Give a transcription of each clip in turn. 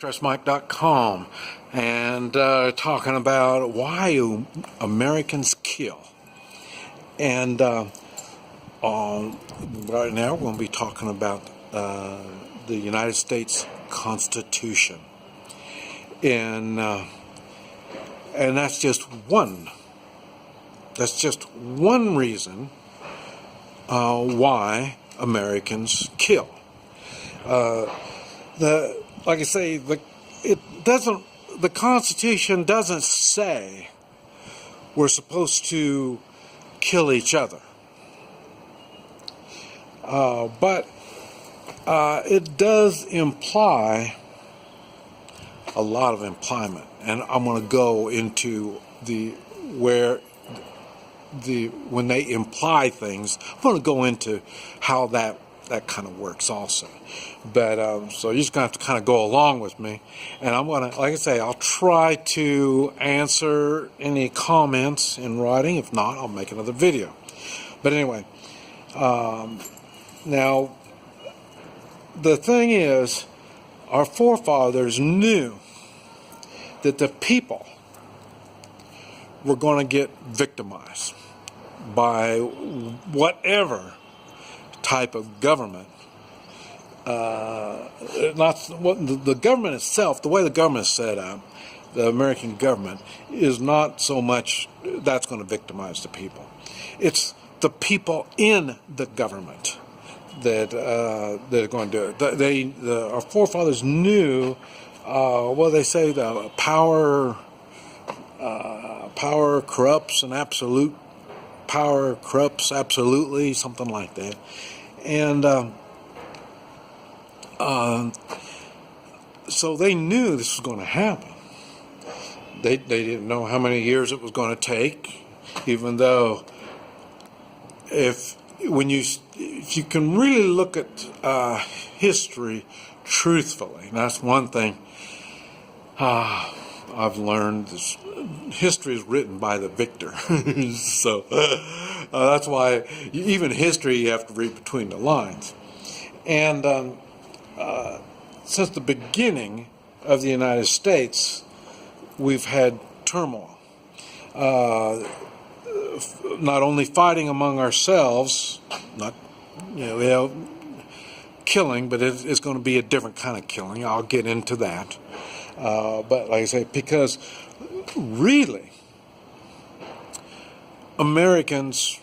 stressmike.com and talking about why Americans kill. And right now we're going to be talking about the United States Constitution. And that's just one reason why Americans kill. Like I say, the Constitution doesn't say we're supposed to kill each other, but it does imply a lot of implyment, and I'm going to go into when they imply things. I'm going to go into how that kind of works also. But so you're just going to have to kind of go along with me. And I'm going to, like I say, I'll try to answer any comments in writing. If not, I'll make another video. But anyway, now the thing is, our forefathers knew that the people were going to get victimized by whatever type of government. Not what the government itself, the way the government is set up, the American government, is not so much that's going to victimize the people. It's the people in the government that are going to do it. Our forefathers knew. They say the power corrupts, and absolute power corrupts absolutely, something like that. And so they knew this was going to happen. They didn't know how many years it was going to take, even though if you can really look at history truthfully, and that's one thing I've learned. History is written by the victor. So that's why even history you have to read between the lines. And since the beginning of the United States, we've had turmoil. Not only fighting among ourselves, not killing, but it's going to be a different kind of killing. I'll get into that. But like I say, because really, Americans,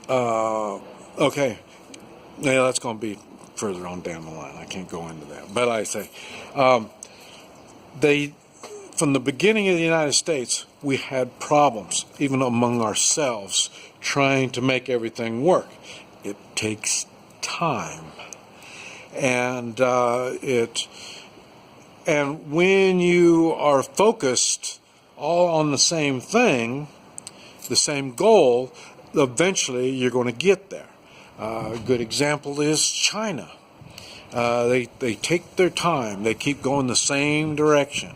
okay, yeah, that's going to be further on down the line. I can't go into that. But like I say, from the beginning of the United States, we had problems, even among ourselves, trying to make everything work. It takes time. And when you are focused all on the same thing, the same goal, eventually you're going to get there. A good example is China. They take their time. They keep going the same direction,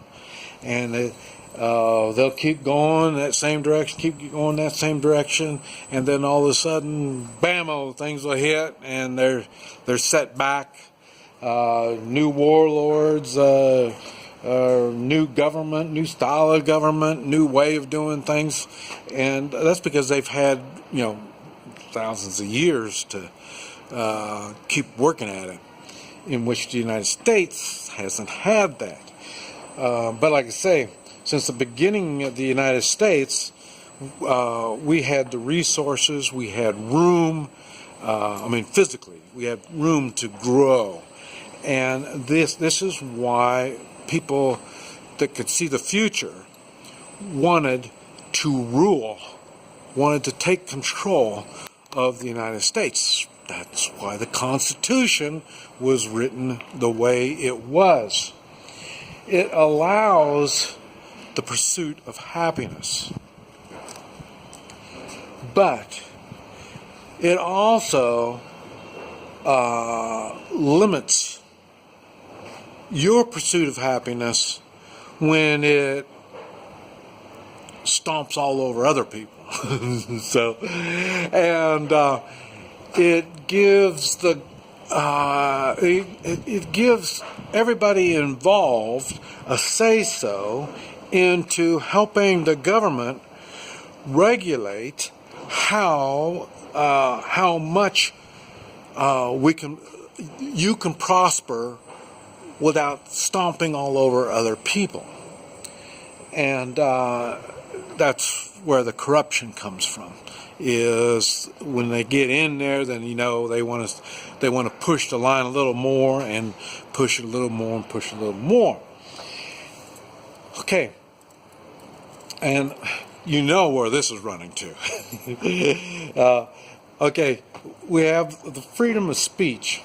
and they'll keep going that same direction, and then all of a sudden, bam-o, things will hit, and they're set back. New warlords, new government, new style of government, new way of doing things, and that's because they've had thousands of years to keep working at it, in which the United States hasn't had that. But like I say, since the beginning of the United States, we had the resources, we had room, physically, we had room to grow. And this is why people that could see the future wanted to rule, wanted to take control of the United States. That's why the Constitution was written the way it was. It allows the pursuit of happiness, but it also limits your pursuit of happiness when it stomps all over other people. So, and it gives everybody involved a say-so into helping the government regulate how much you can prosper without stomping all over other people. And that's where the corruption comes from. Is when they get in there, then they want to push the line a little more and push it a little more and push it a little more. Okay, and you know where this is running to. Okay, we have the freedom of speech,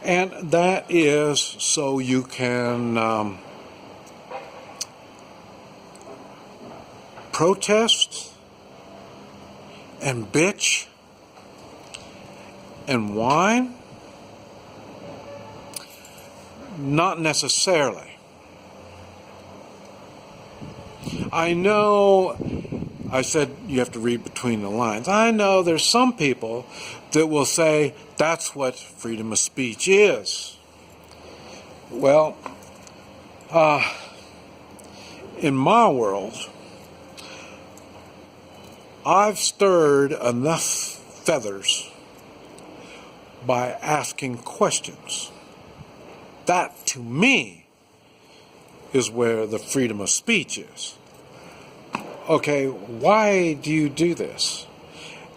and that is so you can protest and bitch and whine? Not necessarily. I know I said you have to read between the lines. I know there's some people that will say that's what freedom of speech is. Well, in my world, I've stirred enough feathers by asking questions. That, to me, is where the freedom of speech is. Okay, why do you do this?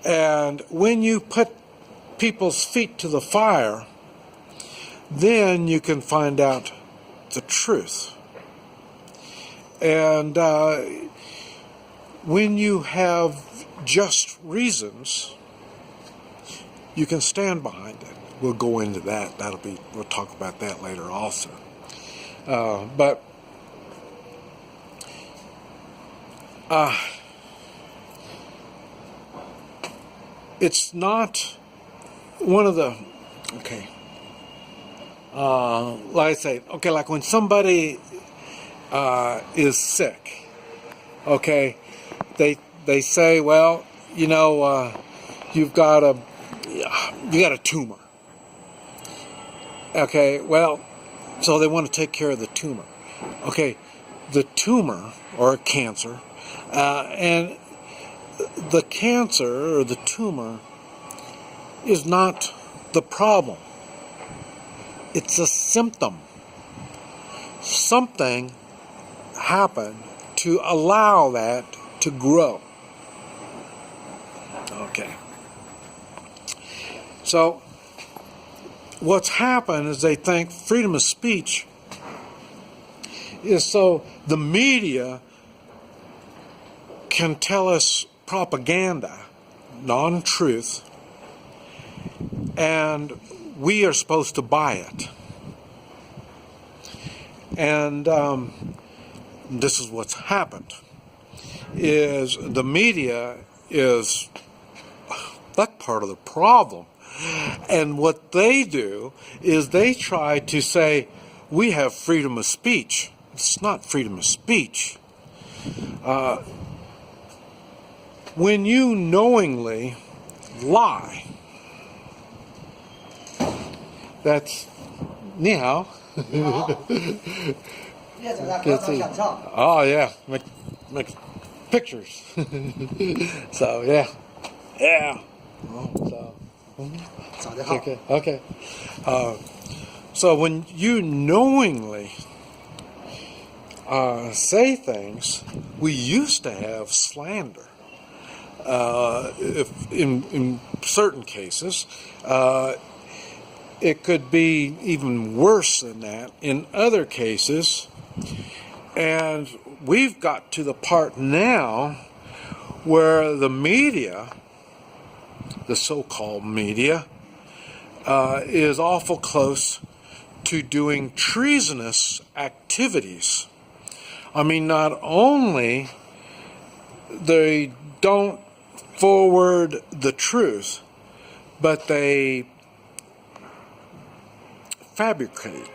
And when you put people's feet to the fire, then you can find out the truth. And when you have just reasons, you can stand behind it. We'll go into that. We'll talk about that later also. But it's not one of the, like I say, like when somebody is sick, they say, well, you've got a tumor. Okay, well, so they want to take care of the tumor. Okay, the tumor or cancer, and the cancer or the tumor is not the problem. It's a symptom. Something happened to allow that to grow. Okay. So, what's happened is they think freedom of speech is so the media can tell us propaganda, non-truth, and we are supposed to buy it. And this is what's happened, is the media is that part of the problem. And what they do is they try to say, we have freedom of speech. It's not freedom of speech. When you knowingly lie, that's 你好. Oh yeah, make pictures. So yeah. Okay. So when you knowingly say things, we used to have slander. If in certain cases, it could be even worse than that in other cases. And we've got to the part now where the media, the so-called media, is awful close to doing treasonous activities. I mean, not only they don't forward the truth, but they fabricate.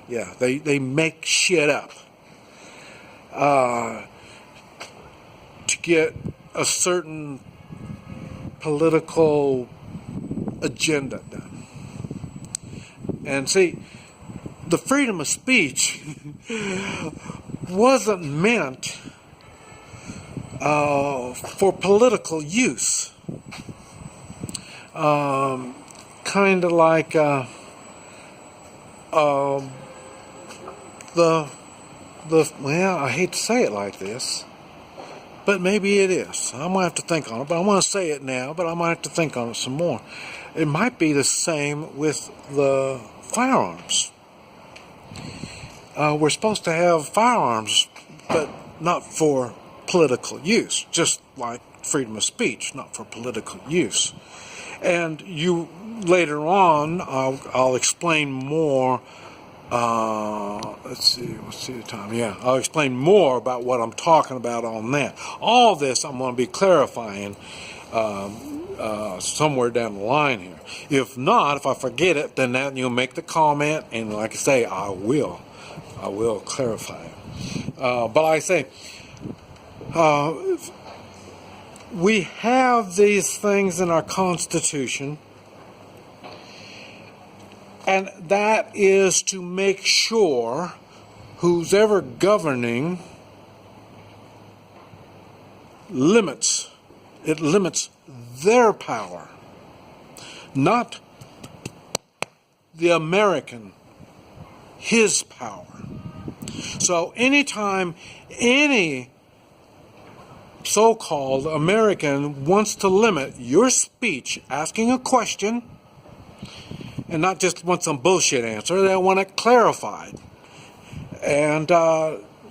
Yeah, they make shit up to get a certain political agenda done. And see, the freedom of speech wasn't meant for political use. Kind of like well, I hate to say it like this, but maybe it is. I'm going to have to think on it, but I want to say it now, but I might have to think on it some more. It might be the same with the firearms. We're supposed to have firearms, but not for political use, just like freedom of speech, not for political use. And you later on, I'll explain more. Let's see the time. Yeah, I'll explain more about what I'm talking about on that. All this I'm going to be clarifying somewhere down the line here. If not, if I forget it, then that you'll make the comment, and like I say, I will clarify it. But like I say, we have these things in our Constitution, and that is to make sure who's ever governing limits their power, not the American, his power. So anytime any so-called American wants to limit your speech, asking a question, and not just want some bullshit answer, they want it clarified. And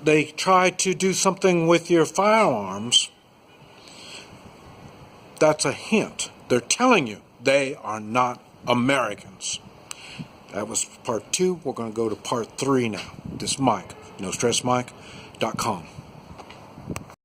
they try to do something with your firearms. That's a hint. They're telling you they are not Americans. That was part 2. We're going to go to part 3 now. This is Mike, NoStressMike.com.